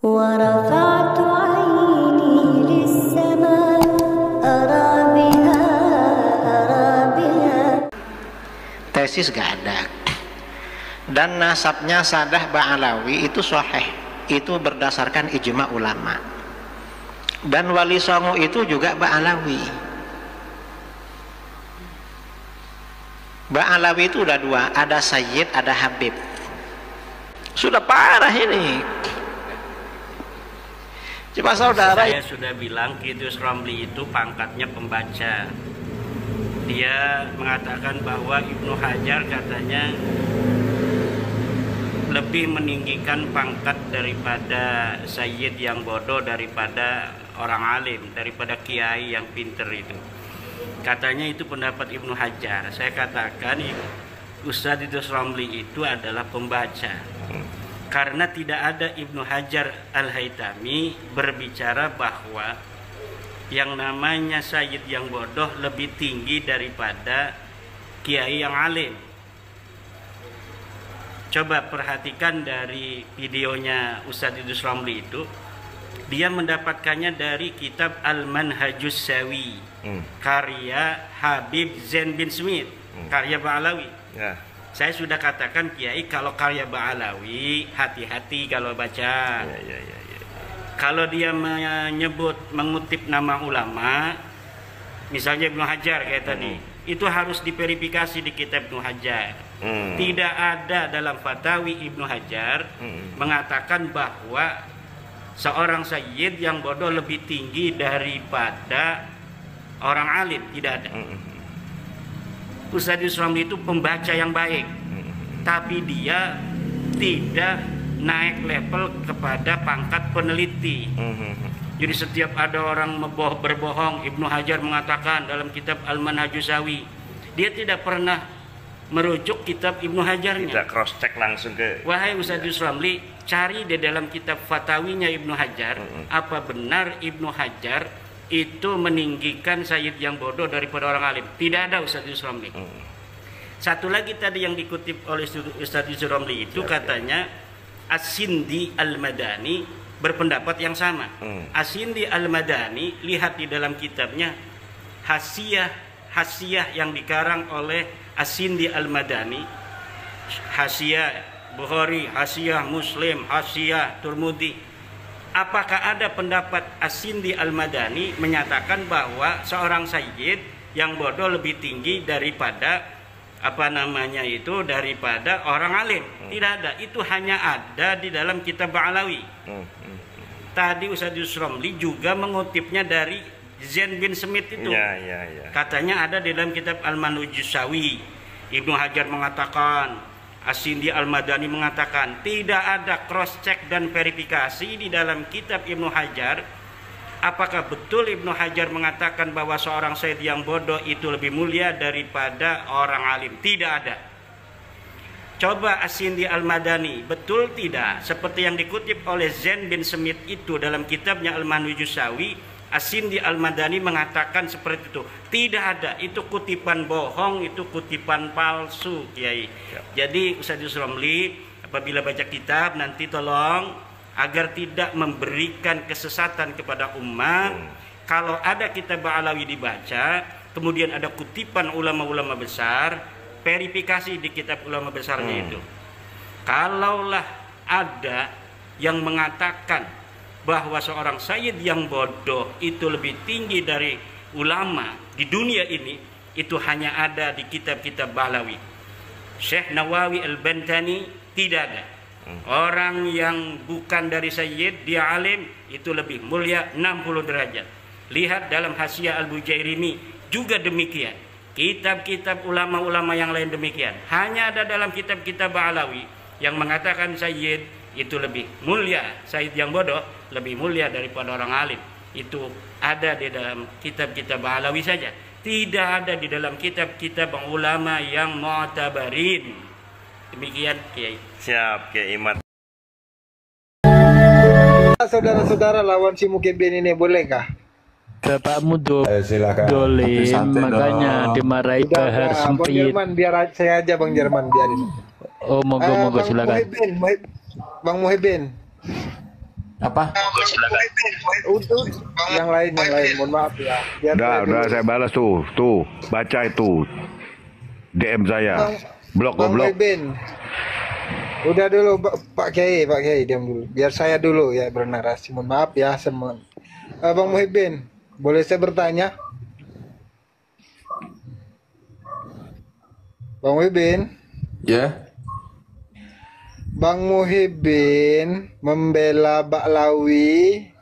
ورفعت عيني للسماء أرى بها tesis gak ada, dan nasabnya Sadah Ba'alawi itu sahih, itu berdasarkan ijma ulama, dan Wali Songo itu juga Ba'alawi. Ba'alawi itu udah dua, ada Sayyid, ada Habib. Sudah parah ini. Coba saudara, saya sudah bilang Qidus Romli itu pangkatnya pembaca. Dia mengatakan bahwa Ibnu Hajar katanya lebih meninggikan pangkat daripada Sayyid yang bodoh, daripada orang alim, daripada kiai yang pinter itu. Katanya itu pendapat Ibnu Hajar. Saya katakan Ustadz Qidus Romli itu adalah pembaca. Karena tidak ada Ibnu Hajar Al-Haytami berbicara bahwa yang namanya Sayyid yang bodoh lebih tinggi daripada kiai yang alim. Coba perhatikan dari videonya Ustadz Qidus Romli itu, dia mendapatkannya dari kitab Al-Manhajus Sawi, karya Habib Zain bin Smith, karya Ba'alawi. Ya. Saya sudah katakan Kiai, kalau karya Ba'alawi hati-hati kalau baca. Ya. Kalau dia menyebut, mengutip nama ulama, misalnya Ibnu Hajar kayak tadi, itu harus diverifikasi di kitab Ibnu Hajar. Tidak ada dalam Fatawi Ibnu Hajar mengatakan bahwa seorang sayyid yang bodoh lebih tinggi daripada orang alim. Tidak ada. Ustadz Qidus Romli itu pembaca yang baik, tapi dia tidak naik level kepada pangkat peneliti. Jadi setiap ada orang berbohong, Ibnu Hajar mengatakan dalam kitab Al-Manhajus Sawi, dia tidak pernah merujuk kitab Ibnu Hajarnya. Tidak cross check langsung ke. Wahai Ustadz Qidus Romli, cari di dalam kitab fatawinya Ibnu Hajar, apa benar Ibnu Hajar itu meninggikan Sayyid yang bodoh daripada orang alim? Tidak ada Ustadz Qidus Romli. Satu lagi tadi yang dikutip oleh Ustadz Qidus Romli itu katanya As-Sindi Al-Madani berpendapat yang sama. As-Sindi Al-Madani, lihat di dalam kitabnya Hasiyah yang dikarang oleh As-Sindi Al-Madani, Hasiyah Bukhari, Hasiyah Muslim, Hasiyah Turmudi. Apakah ada pendapat As-Sindi Al-Madani menyatakan bahwa seorang sayyid yang bodoh lebih tinggi daripada daripada orang alim? Tidak ada. Itu hanya ada di dalam kitab Ba'alawi. Tadi Ustadz Qidus Romli juga mengutipnya dari Zain bin Smith itu. Katanya ada di dalam kitab Al-Manhajus Sawi. Ibnu Hajar mengatakan, As-Sindi Al-Madani mengatakan, tidak ada cross check dan verifikasi di dalam kitab Ibnu Hajar. Apakah betul Ibnu Hajar mengatakan bahwa seorang sayyid yang bodoh itu lebih mulia daripada orang alim? Tidak ada. Coba As-Sindi Al-Madani, betul tidak? Seperti yang dikutip oleh Zain bin Smith itu dalam kitabnya Al-Manhajus Sawi, As-Sindi Al-Madani mengatakan seperti itu. Tidak ada, itu kutipan bohong, itu kutipan palsu, Kiai. Jadi Ustadz Qidus Romli, apabila baca kitab nanti tolong agar tidak memberikan kesesatan kepada umat. Kalau ada kitab Ba'alawi dibaca, kemudian ada kutipan ulama-ulama besar, verifikasi di kitab ulama besarnya itu. Kalaulah ada yang mengatakan bahwa seorang sayyid yang bodoh itu lebih tinggi dari ulama di dunia ini, itu hanya ada di kitab-kitab Ba'alawi. Syekh Nawawi Al-Bantani tidak ada. Orang yang bukan dari sayyid, dia alim, itu lebih mulia 60 derajat. Lihat dalam Hasyiah Al-Bujairimi juga demikian. Kitab-kitab ulama-ulama yang lain demikian. Hanya ada dalam kitab-kitab Ba'alawi yang mengatakan sayyid itu lebih mulia, sayyid yang bodoh lebih mulia daripada orang alim. Itu ada di dalam kitab-kitab Ba'alawi saja. Tidak ada di dalam kitab-kitab ulama yang mu'tabarin. Demikian Kiai. Siap Kiai Imat. Saudara-saudara lawan si Mukibin ini bolehkah? Bapakmu silakan. dolim, makanya dimarahi Bahar Bang Sempit. Jerman, biar saya aja Bang Jerman, biarin. Oh, monggo silakan. Bang Muhibin. Apa? Untuk yang lain, mohon maaf ya. Udah saya balas tuh, baca itu DM saya. Blok goblok. Udah dulu Pak Kiai diam dulu. Biar saya dulu ya bernarasi. Mohon maaf ya semua. Bang Muhyiddin, boleh saya bertanya? Bang Muhyiddin? Ya. Bang Muhyiddin membela Ba'lawi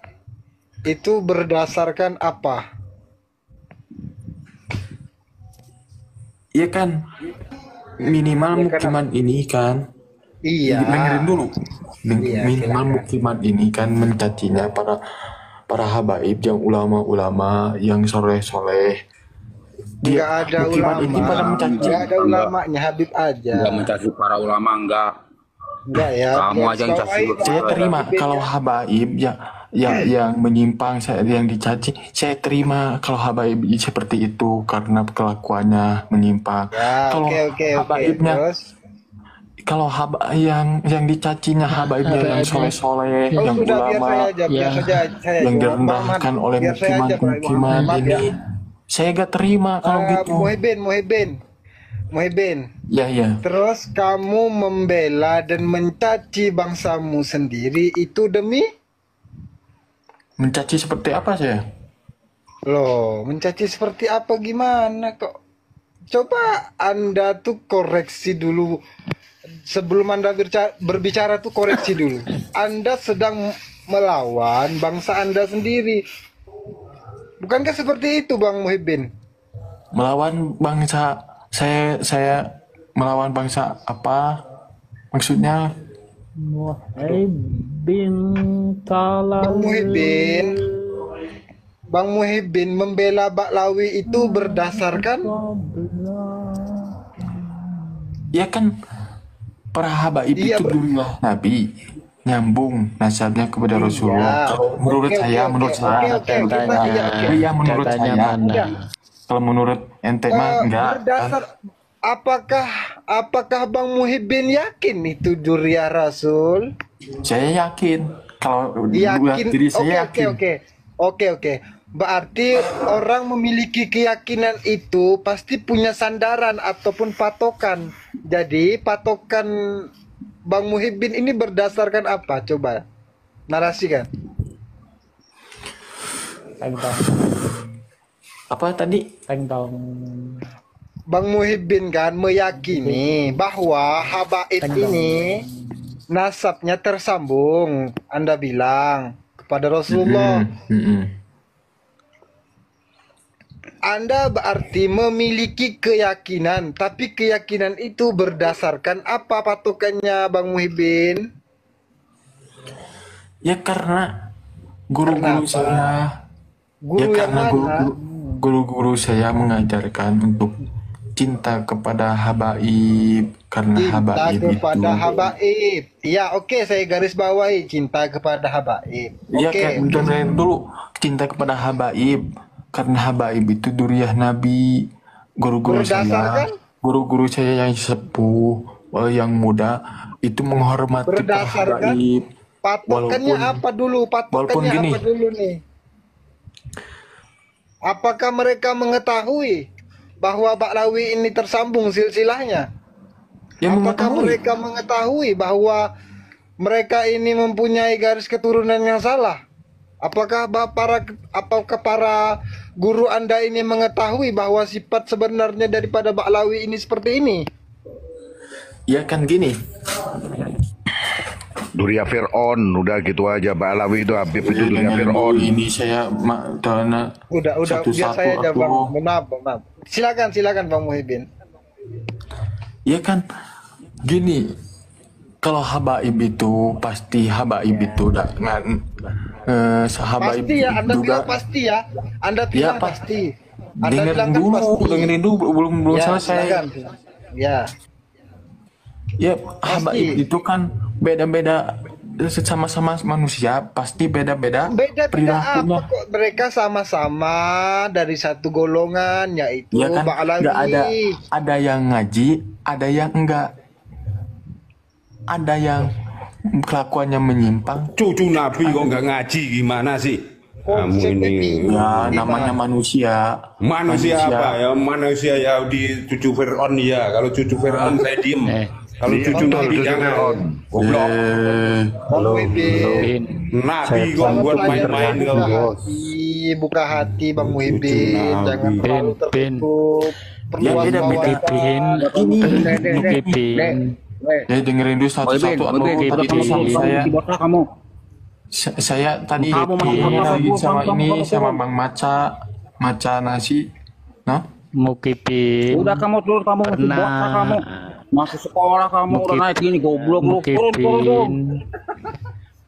itu berdasarkan apa? Iya kan, minimal mukiman ini kan. Iya. Dengerin dulu. Iya, Minimal mukiman ini kan mencacinya para habaib yang ulama-ulama yang soleh-soleh. Enggak ada ulama. Ini pada mencaci. Enggak ada ulamanya, Habib aja. Enggak mencaci para ulama, enggak. Enggak ya. Kamu aja yang caci. Saya terima kalau habaib yang menyimpang, yang dicaci, saya terima kalau habaib seperti itu karena kelakuannya menyimpang. Ya, kalau habaibnya, kalau yang dicacinya habaibnya yang soleh-soleh, yang ulama, yang direndahkan oleh mukiman ini, saya gak terima kalau gitu. Muhyiddin. Ya. Terus kamu membela dan mencaci bangsamu sendiri itu demi? Mencaci seperti apa saya? Loh, mencaci seperti apa gimana kok? Coba Anda tuh koreksi dulu. Sebelum Anda berbicara tuh koreksi dulu. Anda sedang melawan bangsa Anda sendiri. Bukankah seperti itu, Bang Muhyiddin? Melawan bangsa, saya melawan bangsa apa? Maksudnya? Bang Muhyiddin membela Ba'lawi itu berdasarkan? Ya kan, para habaib itu dulu Nabi, nyambung nasabnya kepada Rasulullah. Menurut saya, kalau menurut ente mah enggak. Apakah Bang Muhyiddin yakin itu Dzurriyyah Rasul? Saya yakin. Kalau diri saya yakin. Oke. Berarti orang memiliki keyakinan itu pasti punya sandaran ataupun patokan. Jadi patokan Bang Muhyiddin ini berdasarkan apa? Coba narasikan. Apa tadi? Bang Muhyiddin kan meyakini bahwa habaib ini nasabnya tersambung. Anda bilang kepada Rasulullah. Anda berarti memiliki keyakinan, tapi keyakinan itu berdasarkan apa patokannya, Bang Muhyiddin? Ya karena guru-guru saya, guru-guru saya mengajarkan untuk cinta kepada habaib, karena habaib itu. Habaib. Ya, oke, saya garis bawahi cinta kepada habaib. Iya, dengerin dulu, cinta kepada habaib. Karena habaib itu dzurriyyah Nabi. Guru-guru saya yang sepuh, yang muda itu menghormati para habaib. Patokannya apa dulu? Patokannya apa dulu nih? Apakah mereka mengetahui bahwa Ba'lawi ini tersambung silsilahnya? Apakah mereka mengetahui bahwa mereka ini mempunyai garis keturunan yang salah? Apakah para guru Anda ini mengetahui bahwa sifat sebenarnya daripada Ba'lawi ini seperti ini? Ya kan gini. Dzurriyyah Fir'aun, udah gitu aja. Ba'lawi itu Habib itu Dzurriyyah Fir'aun. Ini saya udah biar saya jawab. Maaf. Silakan Bang Muhyiddin. Ya kan gini. Kalau habaib itu pasti habaib itu sahabaib pasti ya, Anda juga bilang pasti ya. Anda bilang pasti. Anda bilang dengerin dulu belum selesai. Ya. Ya, habaib itu kan beda-beda, sama-sama manusia pasti beda-beda perilakunya. Apa kok mereka sama-sama dari satu golongan, yaitu ya kan, Ba'lawi. Ada yang ngaji, ada yang enggak. Ada yang kelakuannya menyimpang. Cucu Nabi kok nggak ngaji gimana sih? Kamu ini ya namanya manusia. Manusia apa ya? Manusia Yahudi cucu Fir'aun ya. Kalau cucu Fir'aun saya diem. Kalau cucu Nabi jangan. Goblok. Nabi kok buat main-main kalau buka hati Bang Muhyiddin, jangan terlalu tertutup. Ya beda ini Muhyiddin. Ya dengerin dulu satu-satu saya tadi sama ini sama Bang Maca nasi. Nah, Mukipin. Udah kamu turun kamu kamu masuk sekolah kamu udah naik gini goblok turun.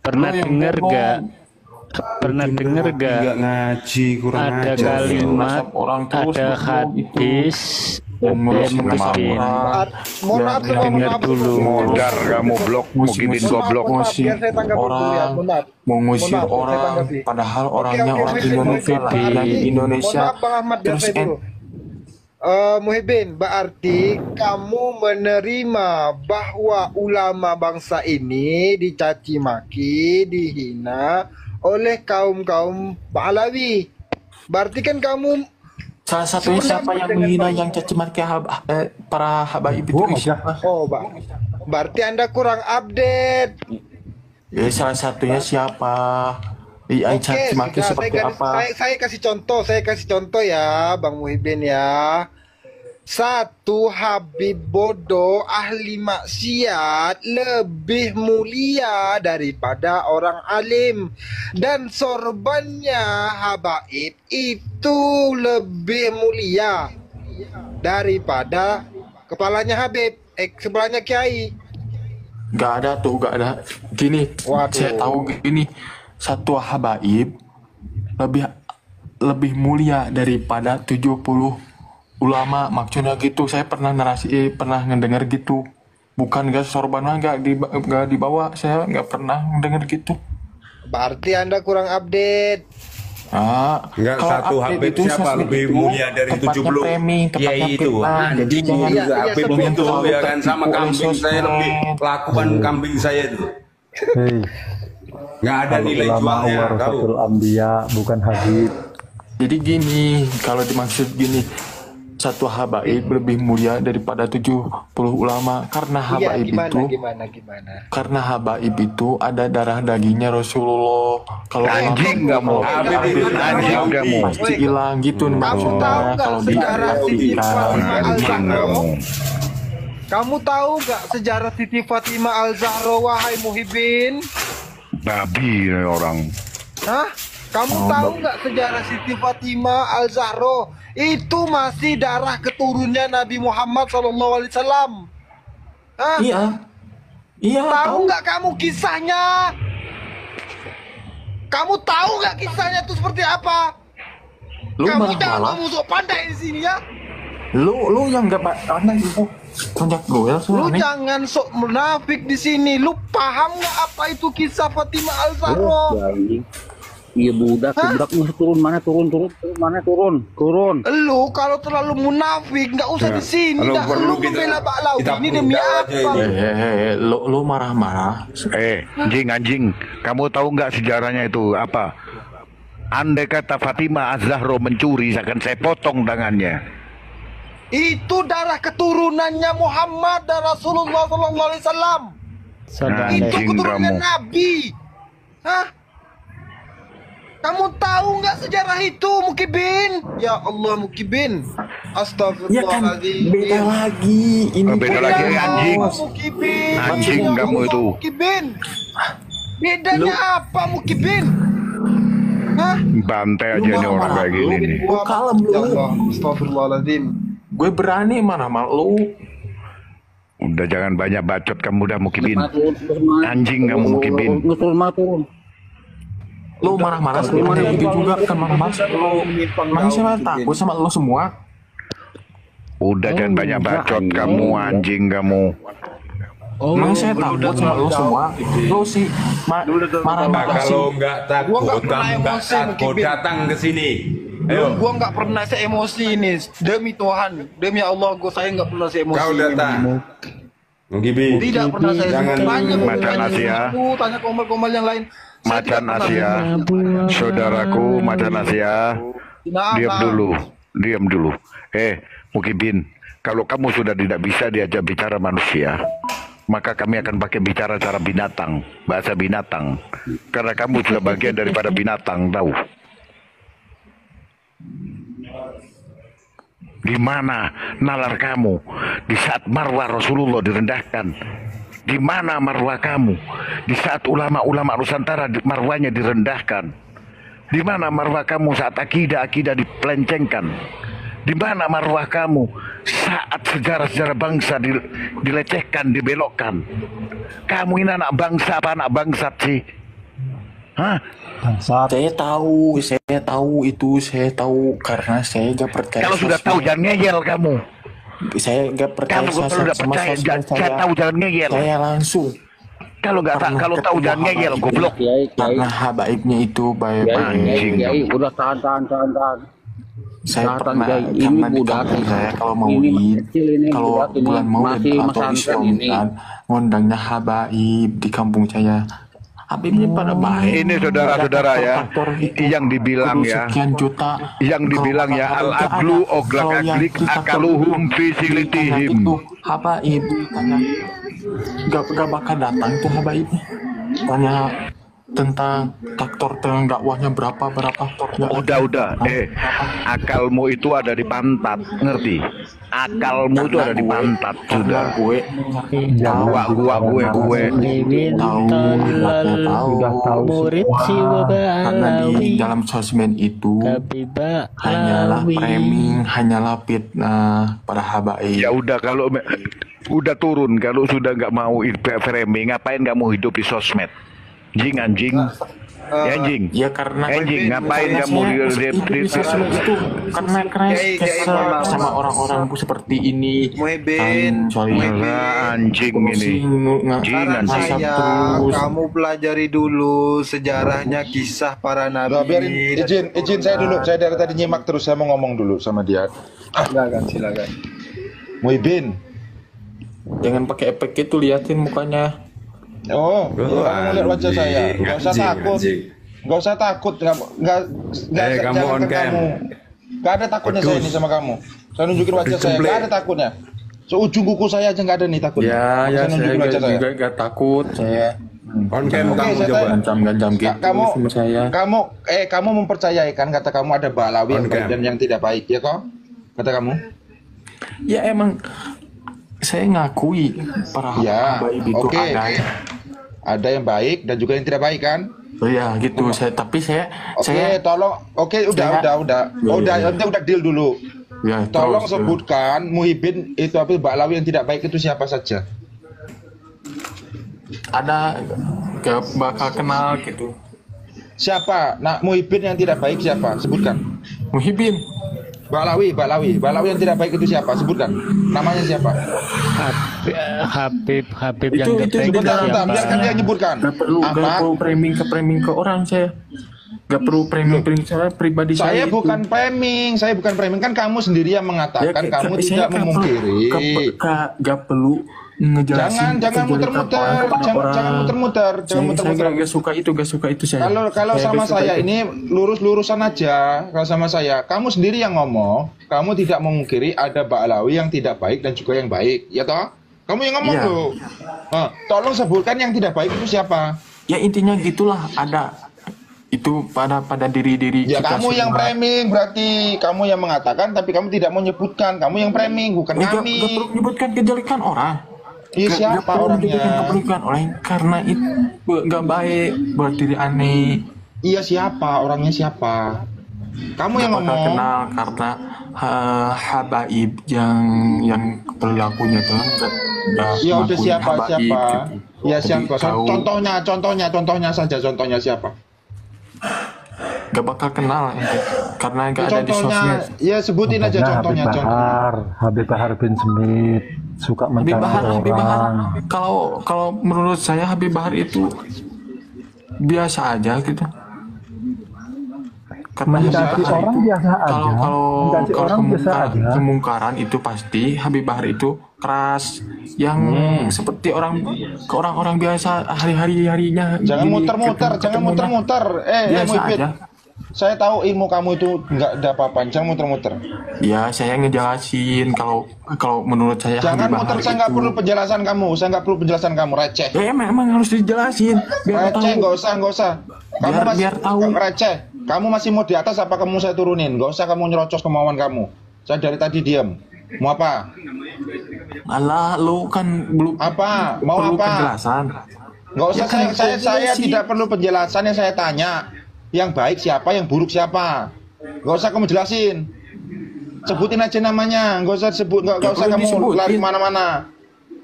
Pernah denger gak? Pernah denger gak? Ngaji kurang ada kalimat, ada hadis. Dengar dulu. Modar kamu blok, Mukibin goblok. Mengusir orang, padahal orangnya orang Indonesia dari Indonesia. Terus Muhyiddin, berarti kamu menerima bahwa ulama bangsa ini dicaci maki, dihina oleh kaum-kaum Alawi. Berarti kan kamu salah satunya siapa yang menghina, yang caci maki para habaib itu siapa? Oh, berarti Anda kurang update. Ya, salah satunya siapa? Yang caci maki seperti apa? Saya kasih contoh ya, Bang Muhyiddin ya. Satu Habib bodoh ahli maksiat lebih mulia daripada orang alim, dan sorbannya habaib itu lebih mulia daripada kepalanya Habib, kepalanya kiai. Gak ada. Gini, saya tahu gini, satu habaib lebih mulia daripada 70 ulama, maksudnya gitu. Saya pernah ngedenger gitu. Bukan gak sorban gak dibawa, saya nggak pernah ngedenger gitu. Berarti Anda kurang update. Enggak, satu Habib siapa lebih mulia dari 70? Ya itu. Jadi Habib itu ya kan, sama kambing saya lebih lakukan kambing saya itu. Nggak ada nilai jualnya. Warasatul Anbiya, bukan Habib. Jadi gini, kalau dimaksud gini, satu habaib lebih mulia daripada 70 ulama karena habaib gimana? Karena habaib itu ada darah dagingnya Rasulullah. Kalau anjing nggak mau pasti hilang gitu maksudnya. Kalau kamu tahu nggak sejarah Siti Fatimah Al-Zahra, wahai Muhyiddin? Nabi orang. Hah? Kamu tahu nggak sejarah Siti Fatimah Al-Zahra? Itu masih darah keturunnya Nabi Muhammad SAW. Iya. Tahu nggak kamu kisahnya? Kamu tahu nggak kisahnya itu seperti apa? Kamu jangan ngomong sok pandai di sini ya. Lu yang nggak pandai itu. Lu jangan sok munafik di sini. Lu paham nggak apa itu kisah Fatimah Al-Zahra? Iya budak turun mana turun. Lu kalau terlalu munafik nggak usah di sini. Lu membela Ba'lawi ini demi apa? Lu marah-marah. Anjing, kamu tahu nggak sejarahnya itu apa? Andai kata Fatimah Az-Zahra mencuri, akan saya potong tangannya. Itu darah keturunannya Muhammad dan Rasulullah SAW. Itu keturunan Nabi. Hah? Kamu tahu nggak sejarah itu, Mukibin? Ya Allah, Mukibin. Astagfirullahaladzim. Ya kan, beda lagi. Ini beda lagi, anjing. Mukibin. Anjing kamu itu. Mukibin. Bedanya apa, Mukibin? Hah? Bantai aja nih orang kayak gini nih. Kalem lu. Astagfirullahaladzim. Gue berani mana mal lu. Udah jangan banyak bacot kamu dah, Mukibin. Anjing kamu, Mukibin. Lu marah-marah sama itu juga kan mas. Lu manusia takut sama lu semua. Udah jangan banyak bacot kamu, anjing kamu. Emang saya takut sama lu semua. Lu sih marah-marah sih. Kalau nggak takut, kamu nggak takut datang ke sini. Ayo. Gua nggak pernah emosi ini. Demi Tuhan, demi Allah, saya nggak pernah emosi. Kau datang. Tidak pernah saya sebut. Banyak Macan Asia. Tanya komel-komel yang lain. Macan Asia, saudaraku Macan Asia, diam dulu. Mukibin, kalau kamu sudah tidak bisa diajak bicara manusia, maka kami akan pakai bicara cara binatang, bahasa binatang, karena kamu sudah bagian daripada binatang, tahu? Di mana nalar kamu di saat marwah Rasulullah direndahkan? Di mana marwah kamu di saat ulama-ulama Nusantara marwahnya direndahkan? Di mana marwah kamu saat akidah dipelencengkan? Di mana marwah kamu saat sejarah-sejarah bangsa dilecehkan, dibelokkan? Kamu ini anak bangsa apa anak bangsat sih? Hah? Saya tahu itu, saya tahu karena saya gak percaya. Kalau sudah tahu jangan ngeyel kamu. Saya nggak percaya sama saya tahu jangan ngeyel. Saya langsung. Kalau tahu jangan ngeyel, goblok. Karena habaibnya itu baik-baik. Udah tahan. Saya pernah karena di kampung saya kalau maulid, kalau bulan maulid atau Islam ngundangnya habaib di kampung saya. Habibnya pada baik. Ini saudara-saudara ya, yang dibilang ya, yang dibilang ya al-aglu oglak aglik akaluhum fi silitihim. Habaib gak bakal datang tuh habaibnya. Tanya tentang faktor dakwahnya berapa faktornya. Udah. Akalmu itu ada di pantat, ngerti? Akalmu itu ada di pantat sudah. Gue tahu murid si karena di dalam sosmed itu hanyalah framing, hanyalah fitnah pada habaib. Ya udah, kalau udah turun, kalau sudah nggak mau framing, ngapain kamu hidup di sosmed? Anjing. Ya karena ngapain kamu di sosmed itu karena kesel sama orang-orang seperti ini. Anjing ini. Kamu pelajari dulu sejarahnya, kisah para nabi. Biarin, izin saya dulu. Saya dari tadi nyimak terus, saya mau ngomong dulu sama dia. Silakan. Muhibin, jangan pakai efek itu, liatin mukanya. Kamu lihat wajah saya. Gak usah takut. Gak usah takut. Kamu on cam. Gak ada takutnya saya ini sama kamu. Saya nunjukin wajah saya. Gak ada takutnya. Seujung kuku saya aja gak ada nih takutnya. Ya saya juga gak takut. Saya on cam kamu coba. Jam gitu saya. Kamu mempercayai kan kata kamu ada balawi yang baik dan yang tidak baik, ya toh? Kata kamu? Ya emang saya ngakui para habaib itu ada yang baik dan juga yang tidak baik kan? Oh ya gitu. Udah deal dulu. Ya, tolong sebutkan Muhibin itu apa Ba'lawi yang tidak baik itu siapa saja? Ada gak bakal kenal gitu. Siapa? Nah, Muhibin yang tidak baik siapa? Sebutkan. Muhibin. Ba'lawi yang tidak baik itu siapa? Sebutkan. Namanya siapa? Habib itu, yang itu sebentar, biarkan dia nyebutkan. Gak perlu framing ke orang saya. Gak perlu framing saya pribadi saya bukan framing kan kamu sendiri yang mengatakan kamu tidak memungkiri. Gak perlu ngejelasin. Jangan muter-muter. Gak suka itu saya. Kalau sama saya ini lurus-lurusan aja. Kalau sama saya, kamu sendiri yang ngomong, kamu tidak memungkiri ada Ba'lawi yang tidak baik dan juga yang baik, ya toh? Kamu yang ngomong loh. Nah, tolong sebutkan yang tidak baik itu siapa? Ya intinya gitulah, ada itu pada diri ya kita kamu semua. Yang framing berarti kamu yang mengatakan tapi kamu tidak mau menyebutkan, kamu yang framing bukan kami. Gak perlu menyebutkan kejelekan orang. Iya siapa orangnya? Kebaikan orang karena itu gak baik buat diri aneh. Iya siapa orangnya siapa? Kamu yang ngomong. Kenal karena habaib yang perilakunya tuh ya udah siapa gitu. Ya siapa? Contohnya siapa? Gak bakal kenal karena gak ada di sosmed. Ya sebutin aja contohnya. Habib Bahar bin Smith suka mencari orang. Kalau menurut saya Habib Bahar itu biasa aja gitu. Karena mencaci orang biasa aja. Kalau kemungkaran itu pasti Habib Bahar itu keras, yang seperti orang biasa hari-harinya. Jangan muter-muter. Biasa aja. Saya tahu ilmu kamu itu nggak ada apa-apa, jangan muter-muter. Ya, saya ngejelasin kalau menurut saya. Jangan muter, saya nggak perlu penjelasan kamu, receh. Ya emang harus dijelasin. Receh, nggak usah. Kamu biar tahu. Receh. Kamu masih mau di atas apa kamu saya turunin? Nggak usah kamu nyerocos kemauan kamu. Saya dari tadi diam. Mau apa? Alah, lu kan belum. Apa? Mau perlu apa? Penjelasan. Nggak usah, saya tidak perlu penjelasan, yang saya tanya. Yang baik siapa, yang buruk siapa? Gak usah kamu jelasin. Sebutin aja namanya, gak usah kamu lari kemana-mana.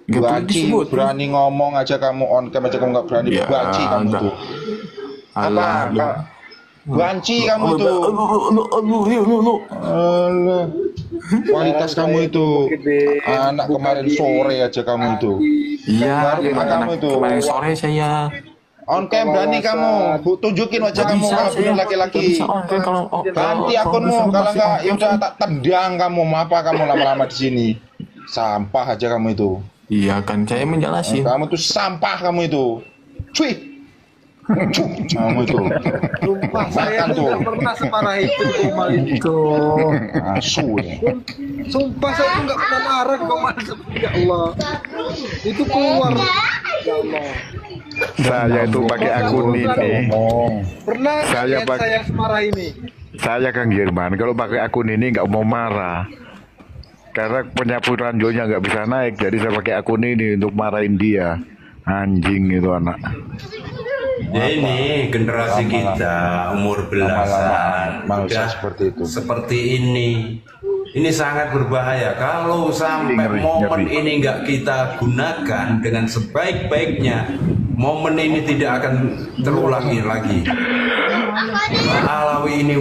Banci, berani ngomong aja kamu, on cam aja kamu gak berani. Banci kamu tuh. Apa? Banci kamu tuh. Kualitas kamu itu. Anak kemarin sore aja kamu itu. Iya, kemarin sore saya. On cam berani kamu, tunjukin wajah kamu kalau benar laki-laki. Ganti akunmu, kalau enggak ya udah tak tendang kamu. Apa kamu lama-lama di sini? Sampah aja kamu itu. Iya kan, saya menjelasin. Kamu tuh sampah kamu itu. Cuy. Kamu itu. Sumpah saya tuh nggak pernah semarah itu Komal itu. Asu ya. Sumpah saya tuh nggak pernah marah Komal. Ya Allah. Itu keluar. Ya Allah. Saya itu pakai akun ini. Pernah saya semarah ini. Saya Kang Jerman kalau pakai akun ini nggak mau marah. Karena penyapu ranjaunya nggak bisa naik, jadi saya pakai akun ini untuk marahin dia. Anjing itu anak. Ya ini generasi kita umur belasan udah seperti ini. Ini sangat berbahaya kalau sampai momen ini nggak kita gunakan dengan sebaik-baiknya. Momen ini tidak akan terulangi lagi. Alawi ini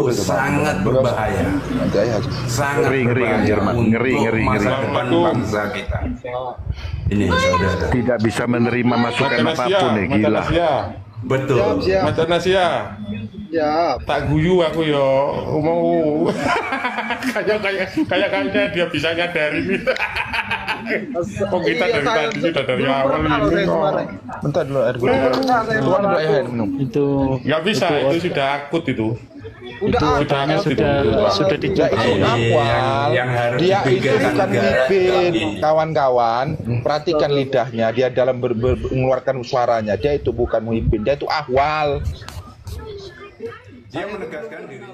sangat berbahaya, sangat berbahaya untuk masa depan bangsa kita. Ini saudara tidak bisa menerima masukan apapun nih, gila. Betul. Macam Nasia. Ya. Tak guyu aku yo mau. Kayaknya dia bisa nyadarin. Kok kita dari tadi sudah dari awal ini kok. Bentar dulu air gue. Tuan dulu air minum. Itu nggak bisa, itu sudah akut itu. Sudah dicoba. Yang harus dia itu bukan ngipin, kawan-kawan. Perhatikan lidahnya, dia dalam mengeluarkan suaranya. Dia itu bukan muhibin, dia itu ahwal. Dia menegaskan diri.